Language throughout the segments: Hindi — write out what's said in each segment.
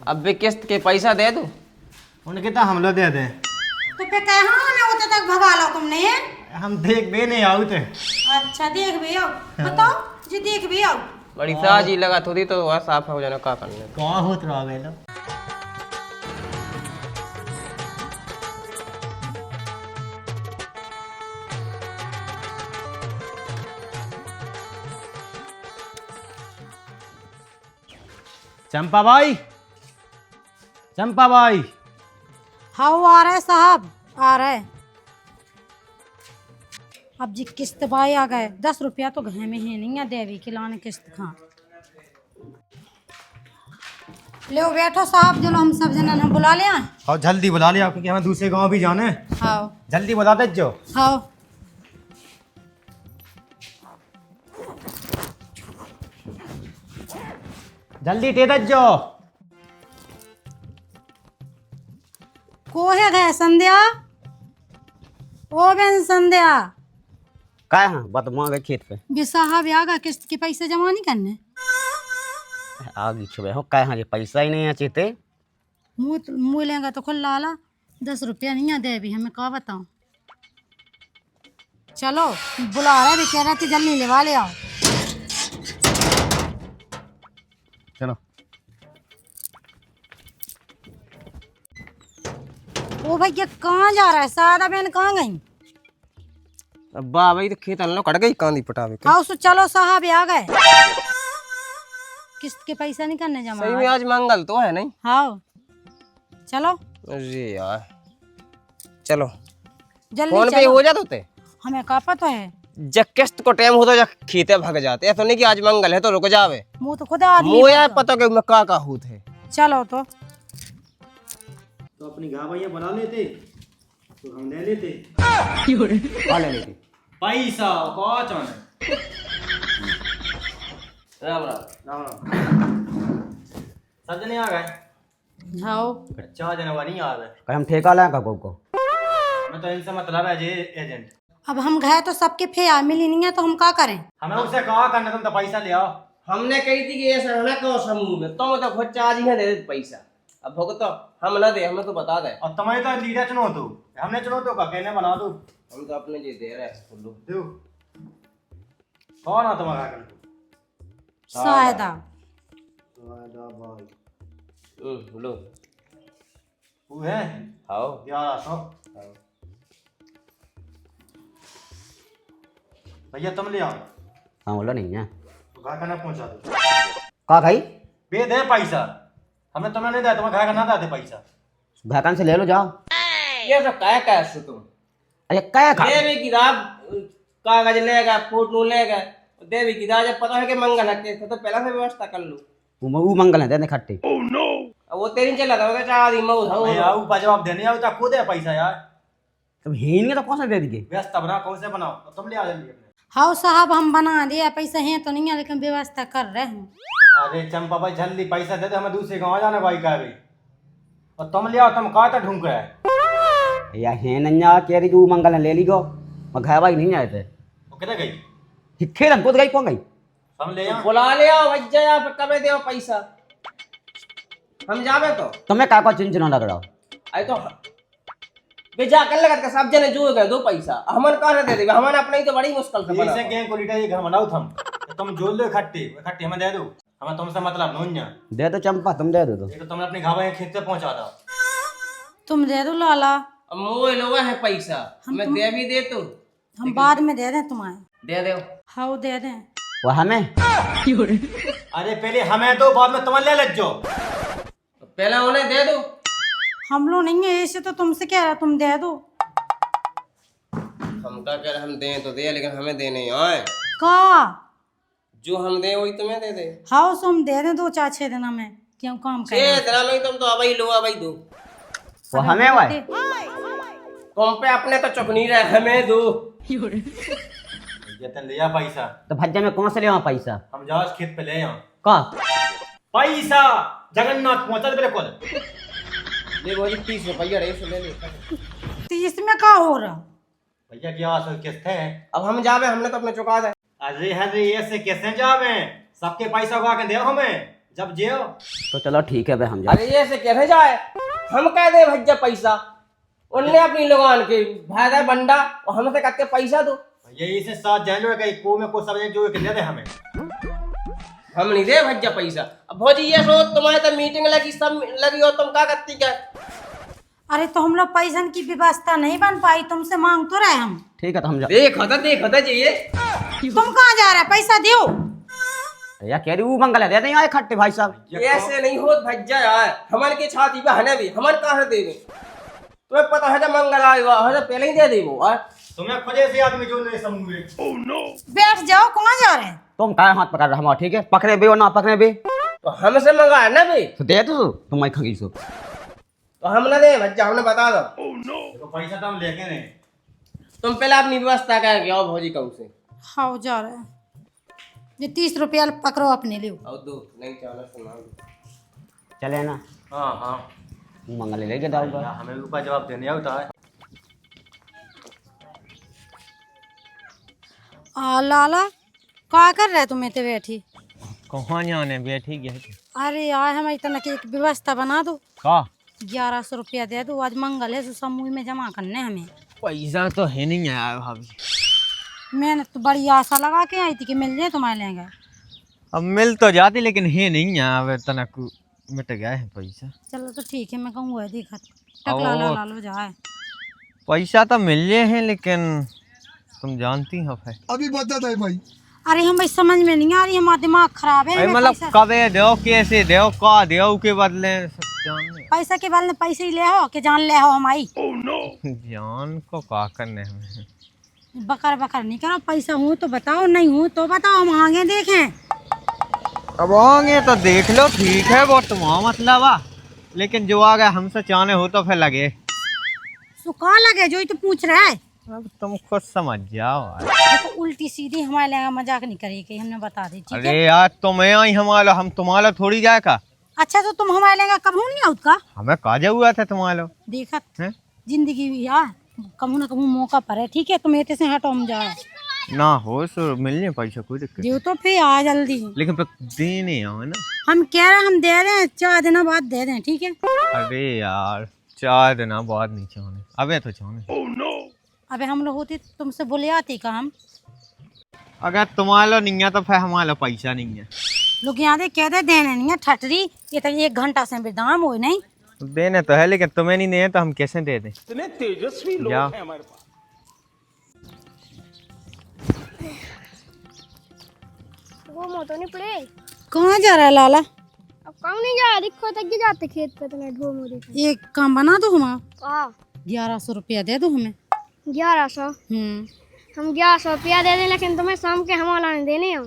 अब भी किस्त के पैसा दे दूं? उनके तो हम लोग दे दे। तो पे कहाँ ना उतने तक भगा लो तुमने। हम देख भी नहीं आओ थे। अच्छा देख भी आओ, बताओ जी देख भी आओ। बड़ी साजी लगा थोड़ी तो वह साफ हो जाना का करने। कहाँ होत रहा बेलो। चंपा भाई, चंपा भाई। हाँ आ रहे साहब, आ रहे। अब जी किस्त भाई आ गए, 10 रुपया तो घर में है नहीं है देवी के लाने किस्त खा। लो बैठो साहब, चलो हम सब जना हम बुला लिया। हाँ जल्दी बुला लिया क्योंकि हमें दूसरे गांव भी जाना है। हाँ जल्दी बुला दे जो। हाँ जल्दी दे दे जो। को है गए संध्या, ओ बहन संध्या। का है बदमा गए खेत पे बे साहब आ गए, किस्त के पैसे जमा नहीं करने। आगे छुबे हो का है पैसा ही नहीं है चेते। मुँह लेंगे तो खुल लाला, 10 रुपया नहीं है दे भी, हमें क्या बताऊं। चलो बुला रहे भी, कह रहे थे जल्दी लेवा ले आओ। चलो। ओ भैया कहाँ जा रहा है, सादा बहन कहाँ गई। अब बा भाई तो खेत अनलो कट गई कांदी पटावे के। हाँ चलो साहब आ गए, किस्त के पैसा नहीं करने जमा। सही में आज मंगल तो है नहीं। हाँ चलो। अरे यार चलो जल्दी फोन पे चलो। हो जाते होते। हमें का पता है, जब किस्त को टाइम होता जब खेते भाग जाते। ऐसा नहीं कि आज मंगल है तो रुक जावे। मुँह तो खुद आदमी मुझे यार होगा। पता कि मैं का हूँ थे। चलो तो अपनी गाँव भैया बुला लेते तो हम ले लेते। का ले लेते पैसा कहाँ चाहना। राम राम। राम राम। सब जने आ गए। हाँ 4 जनवरी नहीं आ रहे। का हम ठेका लाए का को मैं तो इनसे मतलब है जे एजेंट। अब हम गए तो सबके फेया मिली नहीं है तो हम क्या करें। हमें उससे कहा करना, तुम तो पैसा ले आओ। हमने कही थी कि ऐसा रहना कहो समूह में तुम तो खुद चार्ज ही दे दे पैसा। अब भुगतो हम ना दे, हमें तो बता दे। और तुम्हें तो लीडर चुनो तो हमने चुनो तो का कहने बना दो। हम तो अपने जी दे रहे हैं फुल्लू। दो कौन है तुम्हारा कर सायदा लो वो है। आओ 1100 भैया तुम ले आओ। हाँ बोला नहीं है तो घर का ना पहुंचा दो। का खाई बे दे पैसा, हमने तुम्हें नहीं दिया, तुम्हें घर का ना दे पैसा। भैकन से ले लो जाओ। ये सब काय काय सो तुम। अरे क्या खा देवी किताब कागज लेगा, फोटो लेगा। देवी किताब जब पता है कि मंगल है तो पहला से व्यवस्था कर लो। वो मंगल है देने खट्टे। अब वो तेरी चला था चार दिन नहीं आओ पर जवाब देने आओ तो खुद है पैसा यार। तब हेंगे तो कौन सा दे दीजिए। व्यवस्था बना कौन से बनाओ तो तुम ले आ जल्दी अपने। हाँ साहब हम बना दिया, पैसे हैं तो नहीं है लेकिन व्यवस्था कर रहे हैं। अरे चंपा भाई जल्दी पैसा दे दे, हमें दूसरे गाँव जाना भाई का भी। और तुम ले आओ, तुम कहा था ढूंढ है या है नन्या कह रही तू मंगल है ले ली गो। मैं घर भाई नहीं आए थे। वो किधर गई। हिखे रंग को गई कौन गई। हम ले आओ। बुला ले आओ भैया, यहाँ पे कबे दे पैसा हम जावे तो। तुम्हें का चिंचना लग रहा। आई तो बेजा कर लगा के सब जने जो गए दो पैसा हमन कहां दे देबे। हमन अपने ही तो बड़ी मुश्किल से बना। ऐसे गैंग को लीडर ये घर बनाओ तुम। तुम जोड़ लो इकट्ठे इकट्ठे हमें दे दो। हमें तुमसे मतलब नोन्या दे दो चंपा तुम दे दो। ये तो तुमने अपने गाँव खेत से पहुंचा दो। तुम दे दो लाला, अब मोए लोगा है पैसा मैं दे भी दे तो हम बाद में दे दें तुम्हारे। दे दे। हाँ दे दें। वो हमें अरे पहले हमें दो, बाद में तुम ले ले जो। तो पहले उन्हें दे दो। हम लोग नहीं है ऐसे तो तुमसे कह रहा, तुम दे दो। हम का कर हम दें तो दे, लेकिन हमें दे नहीं आए। का जो हम दे वही तुम्हें दे दे। हाँ सो हम दे दें 2-4-6 दिन में, क्यों काम छे करें। दिन में तुम तो अबई लो अबई दो। वो हमें वाई तुम पे अपने तो चुप नहीं रहे, हमें दो। ये तो लिया पैसा। तो भज्जा में कौन से ले पैसा। हम जाओ इस खेत पे ले आओ का पैसा। जगन्नाथ पहुंचा दे बिल्कुल। ले वो 30 रुपया रे, ले ले। 30 में का हो रहा। भैया क्या असल किस्त है। अब हम जावे, हमने तो अपने चुका दे। अरे ये से कैसे जावे, सबके पैसा उगा के दे हमें। जब जियो तो चलो ठीक है भाई हम जा। अरे ये ऐसे कैसे जाए, हम कह दे भैया पैसा, उनने अपनी लगान के भाई बंडा और हमसे कहते पैसा दो। यही से साथ जान लो कहीं को में को समझ जो के दे दे हमें। हम नहीं दे भैया पैसा। अब भौजी ये सो तुम्हारे तो मीटिंग लगी, सब लगी हो, तुम क्या करती क्या? अरे तो हम लोग पैसा की व्यवस्था नहीं बन पाई, तुमसे मांग तो रहे हम। ठीक है तो हम जा। देखो तो चाहिए। तुम कहाँ जा रहे, पैसा दो। या कह रही वो मंगल है, दे दें यार खट्टे भाई साहब। ऐसे नहीं होत भैया यार, हमारे के छाती पे हने भी हमारे कहाँ से देवे? तुम्हें पता है जब मंगल आएगा है तो पहले ही दे दे वो। तुम्हें खुदे से आदमी जो नहीं समझे। बैठ जाओ, कहाँ जा रहे हैं? तुम काय हाथ पकड़ रहा हमारा, ठीक है? पकड़े भी और ना पकड़े भी तो हमसे मंगा है ना भी, तो दे दो तुम मैं खगी सो। तो हम ना दे भैया, हमने बता दो। देखो पैसा तो हम लेके नहीं। तुम पहले अपनी व्यवस्था करके आओ भौजी कहूँ से। हाँ जा रहे हैं, ये 30 रुपया पकड़ो अपने लिए। और दो नहीं चावल सुना। चले ना, हाँ हाँ मंगल लेके जाऊंगा। हमें ऊपर जवाब देने होता है। लाला क्या कर रहे तुम इतने बैठी? कहाँ जाने बैठी गए? अरे यार हमें इतना की एक व्यवस्था बना दो। का 1100 रुपया दे दो, आज मंगल है तो समूह में जमा करने हमें। पैसा तो है नहीं आया भाभी। मैंने तो बड़ी आशा लगा के आई थी कि मिल जाए तुम्हारे लेंगे। अब मिल तो जाती लेकिन है नहीं है, अब तनक मिट गया है पैसा। चलो तो ठीक है, मैं कहूँ है देखा टकला ला लो जाए। पैसा तो मिल गए हैं लेकिन तुम जानती हो भाई। अभी बता दे भाई। अरे हम भाई समझ में नहीं आ रही, हमारा दिमाग खराब है। मतलब कबे दो कैसे दो का दो के बदले सब जान पैसा के बदले पैसे ही ले हो कि जान ले हो हमारी। जान को का करने हमें। बकर बकर नहीं करो, पैसा हो तो बताओ, नहीं हो तो बताओ, हम आगे देखें। अब आगे तो देख लो, ठीक है वो तुम्हारा मतलब आ, लेकिन जो आ गया हमसे चाहने हो तो फिर लगे सुखा लगे जो ही तो पूछ रहा है। अब तुम खुद समझ जाओ। देखो उल्टी सीधी हमारे लगा मजाक नहीं करिए कि हमने बता दी, ठीक है? अरे यार तुम्हें आई हमारा, हम तुम्हारा थोड़ी जाए का। अच्छा तो तुम हमारे लगा कब नहीं आउट का हमें काजा हुआ था तुम्हारा देखा हैं? जिंदगी भी यार कभी ना कभी मौका पर है, ठीक है? तुम ऐसे से हटो, हम जाए ना हो सो मिलने पैसा कोई दिक्कत जो तो फिर आ जल्दी। लेकिन फिर देने आओ ना। हम कह रहे हैं हम दे रहे हैं, 4 दिन बाद दे दें, ठीक है? अरे यार 4 दिन बाद नहीं चाहने, अबे तो चाहने। अबे हम लोग होते तो तुमसे बोले आते का हम। अगर तुम्हारा नहीं है तो फिर हमारा पैसा नहीं है। लोग यहाँ दे कह दे देने नहीं है ठटरी, ये तो 1 घंटा से बेदाम हो नहीं। देने तो है लेकिन तुम्हें नहीं है तो हम कैसे दे दें? इतने तेजस्वी लोग हैं हमारे पास। वो मोटो नहीं पड़े। कहाँ जा रहा है लाला? अब कौन नहीं जा, दिखो तक के जाते खेत पे तो ढो मोरे। ये काम बना दो हमारा, हाँ 1100 रुपया दे दो हमें। 1100? हम 1100 रुपया दे दें लेकिन तुम्हें शाम के हमारा नहीं देने हो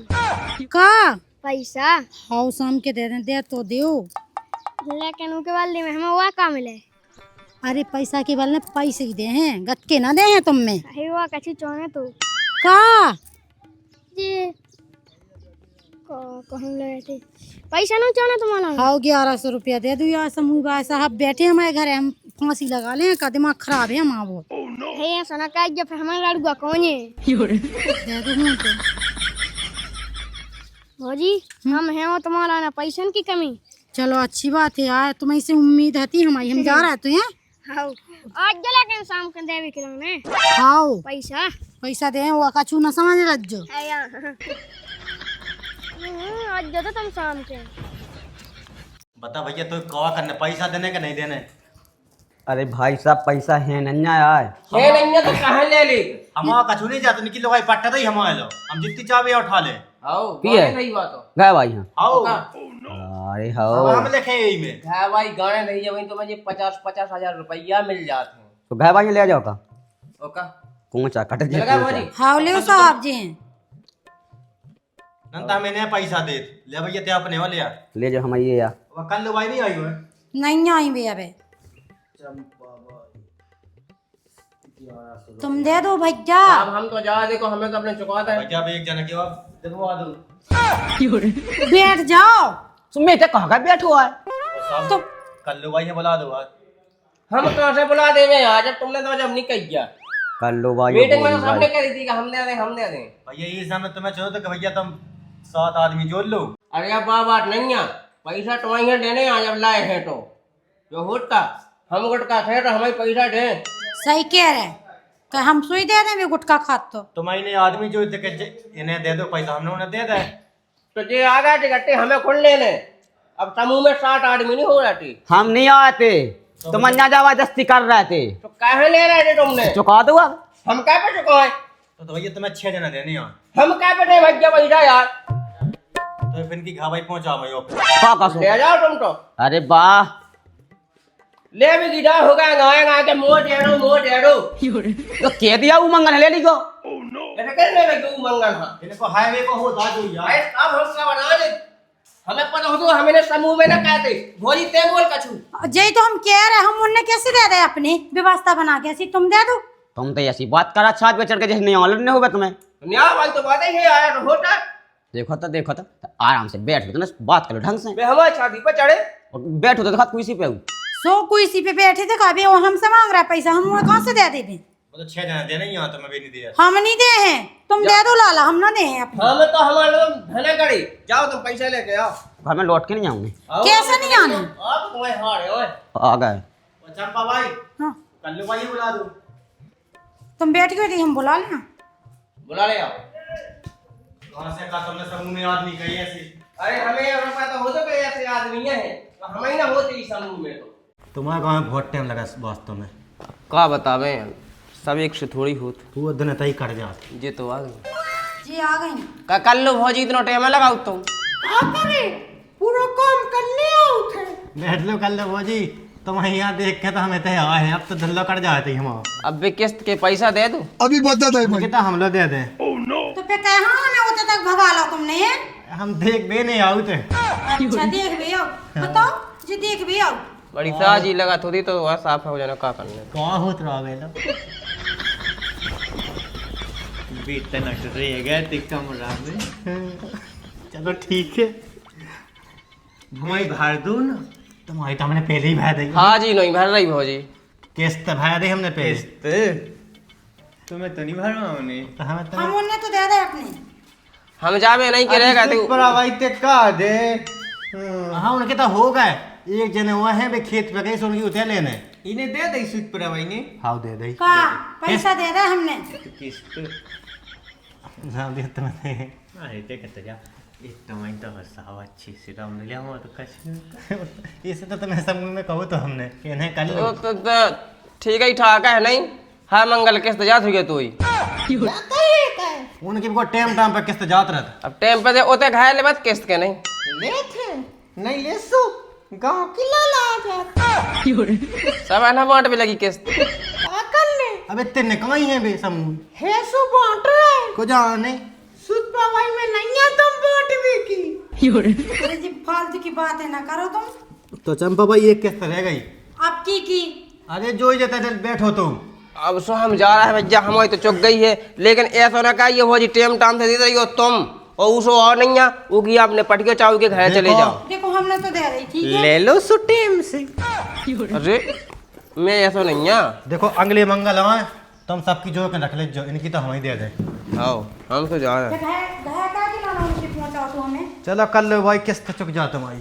का पैसा। हाँ शाम के दे दें, दे तो दो लेकिन उनके बदले में हमें हुआ का मिले? अरे पैसा के बदले पैसे ही दे हैं, गत्ते ना दे हैं तुम में अरे हुआ कच्ची चौने तो का जी कहूँ लगे थे पैसा नहीं चाहना तुम्हारा। हाँ 1100 रुपया दे दो यार। समूह भाई साहब बैठे हमारे घर, हम फांसी लगा ले का दिमाग खराब है हमारा वो। है सोना का जब हमारा लड़का कौन है? दे दो हम तो। भौजी हम हैं वो तुम्हारा ना पैसा की कमी। चलो अच्छी बात है यार, तुम्हें से उम्मीद हती हमारी, हम जा रहे तो हैं। हाँ आज जला के शाम के देवी खिलौने हाँ पैसा पैसा दे, वो कछू ना समझ रज्जो। आज जो तो तुम शाम के बता भैया तो कवा करने पैसा देने का नहीं देने? अरे भाई साहब पैसा है नहीं यार। है नहीं है तो कहाँ ले ले? हमारा कछु नहीं जाता, निकल लो भाई पट्टा ही हमारे लो, हम जितनी चाहे उठा ले। आओ पिए नहीं बात हो गए भाई यहाँ। आओ अरे अब हो हम लिखे यही में। है भाई गाने नहीं है वही तो मुझे 50 हजार रुपया मिल जाते हैं। तो गए भाई ले जाओ का ओका कौचा कट लगा भाजी। हाँ ले साहब जी हैं। नंता मैंने पैसा दे ले भैया ते अपने वाले यार ले जाओ हम ये यार। वो कल लो भाई नहीं आई हुए। नहीं आई भैया बे, तुम दे दो भैया। अब हम तो जा, देखो हमें तो अपने चुकाता है। भैया एक जना के बाद दिलवा दो। बैठ जाओ। तुम मैं कहाँ का बैठो है? तो कल लो भाई ने बुला दो आज। हम कहाँ से बुला देवे आज, जब तुमने तो जब नहीं कही किया। कर लो भाई मीटिंग में तो सबने कह दी थी कि हम दे दें हम दे दें। भैया ये समय तुम्हें चाहो तो कि भैया तुम 7 आदमी जोड़ लो। अरे अब बात नहीं है, पैसा तुम्हारे देने आ जब लाए हैं तो जो होता हम गुटका थे तो हमें पैसा दे। सही कह रहे तो हम सुई दे दें भी गुटखा खात तो तुम्हारे आदमी जो इन्हें दे दो पैसा, हमने उन्हें दे दे। तो जे आ गए टिकट्टे हमें खुल लेने। अब समूह में 60 आदमी नहीं हो जाती। हम नहीं आते, तुम अन्ना जबरदस्ती कर रहे थे। तो काहे ले रहे थे तुमने? चुका दो अब। हम क्या पे चुकाए? तो भैया तुम्हें 6 जना देने यार। हम क्या पे दे भैया पैसा यार? तो फिर की घावाई पहुंचा मैं ऑफिस। का कसो? ले जाओ तुम तो। अरे वाह, ले भी गिरा हो गया गाए के मोह डेड़ो। तो कह दिया वो मंगल ले ली को। ऐसे कैसे लगे मंगल? हाँ इनको हाईवे को हो दादू यार। भाई अब हम क्या बना ले? हमें पता हो तो हमें समूह में ना कहते भोली ते बोल कछु। जय तो हम कह रहे हम उन्हें कैसे दे दे अपनी व्यवस्था बना के ऐसी तुम दे दो। तुम तो ऐसी बात करा छात पे चढ़ के जैसे नहीं ऑलरेडी नहीं होगा तुम्हें। न्याय वाली तो बात ही है आया तो होता। देखो तो आराम से बैठ ना, बात करो ढंग से। बे हमारी छाती पर चढ़े। और बैठो तो देखा कुर्सी पे। सो कुर्सी पे बैठे थे कभी वो हमसे मांग रहा है पैसा, हम उन्हें कहाँ से दे देंगे? वो तो 6 जना देने यहाँ तो मैं भी नहीं दिया। हम नहीं दे हैं, तुम दे दो लाला, हम ना दे हैं अपने। हमें तो हमारे लोग धने करी। जाओ तुम पैसा लेके आओ। घर में लौट के नहीं आऊंगे। कैसे नहीं आना? आप तुम्हारे हार है ओए। आ गए। चंपा भाई, हाँ कल्लू भाई बुला दो। तुम बैठ के हम बुला लेना। बुला ले आओ। कहाँ से कहा तुमने समूह में आदमी कही ऐसी? अरे हमें पता हो तो कई ऐसे आदमी हैं तो हमें ना होते इस समूह में तो। तुम्हारे गाँव में बहुत टाइम लगा वास्तव में। का बतावे सब एक से थोड़ी होत। तू दिन तय कर जात। जे तो आ गई। जी आ गई। का कल लो भौजी इतना टाइम लगाओ तुम। पूरा काम करने आओ थे। बैठ लो कल भौजी, तुम यहाँ देख के तो हमें तय आए हैं, अब तो धल्ला कर जाते हम। अब भी किस्त के पैसा दे दो। अभी बता दे भाई। कितना हम लोग दे दें? तो फिर कहाँ ना होते तक भगा लो तुमने। हम देख बे नहीं आऊ थे। अच्छा देख भी आओ, बताओ जी देख भी आओ। बड़ी साजी लगा थोड़ी तो वह साफ हो जाना का करने। कहाँ होत रहा बेलो? बेटा नट रह गए ते कमरा में। चलो ठीक है, हमारी भर दो ना। तुम्हारी तो हमने पहले ही भर दी। हाँ जी नहीं भर रही भौजी। किस्त भर दी हमने पहले। तुम्हें तो नहीं भरवा हमने। तो हमें तो हम उन्हें तो दे दे अपने। हम जावे नहीं करेगा तू। भाई ते का दे। हाँ उनके तो हो गए। एक जने हुआ है बे खेत पे गए सो उनकी उठे लेने। इन्हें दे दे सूद पर भाई ने। हाँ दे दे। का पैसा दे दे हमने। किस्त हाँ दे तो मैंने। अरे ते कहते जा इतना मैं तो हंसाव अच्छी से राम ने लिया तो कश। इसे तो तुम्हें समूह में कहो तो हमने कि नहीं कल तो ठीक है ठाक है नहीं। हर मंगल किस्त जात हुई तू ही। उनके को टाइम टाइम पे किस्त जात रहता। अब टाइम पे ओते घायल ले मत किस्त के नहीं। ले थे नहीं ले सो गांव की लाला आ जाता। सब है ना बांट भी लगी किस्त। पागल ने अबे तेने कहीं है बे समूह है सो बांट रहे। को जाने सूद पर भाई में नहीं है तुम बांट भी की। अरे जी फालतू की बात है ना करो तुम। तो चंपा भाई एक किस्त रह गई। अब की अरे जो ही जाता है बैठो तुम। अब सो हम जा रहा है भैया हमारी तो चुक गई है लेकिन ऐसा ना कहिए भौजी टाइम टाइम से दे रही हो तुम और उसो और नहीं है वो की आपने पटके चाव के घर चले जाओ। देखो हमने तो दे रही ठीक है। ले लो सो टाइम से। अरे मैं ऐसा नहीं है। देखो अगले मंगल आए तुम सबकी जो के रख ले जो इनकी तो हम ही दे दे। आओ हम तो जा रहे हैं। घाया का लाना उनसे पहुंचाओ तो हमें। चलो कल भाई किस्त चुक जा तुम्हारी।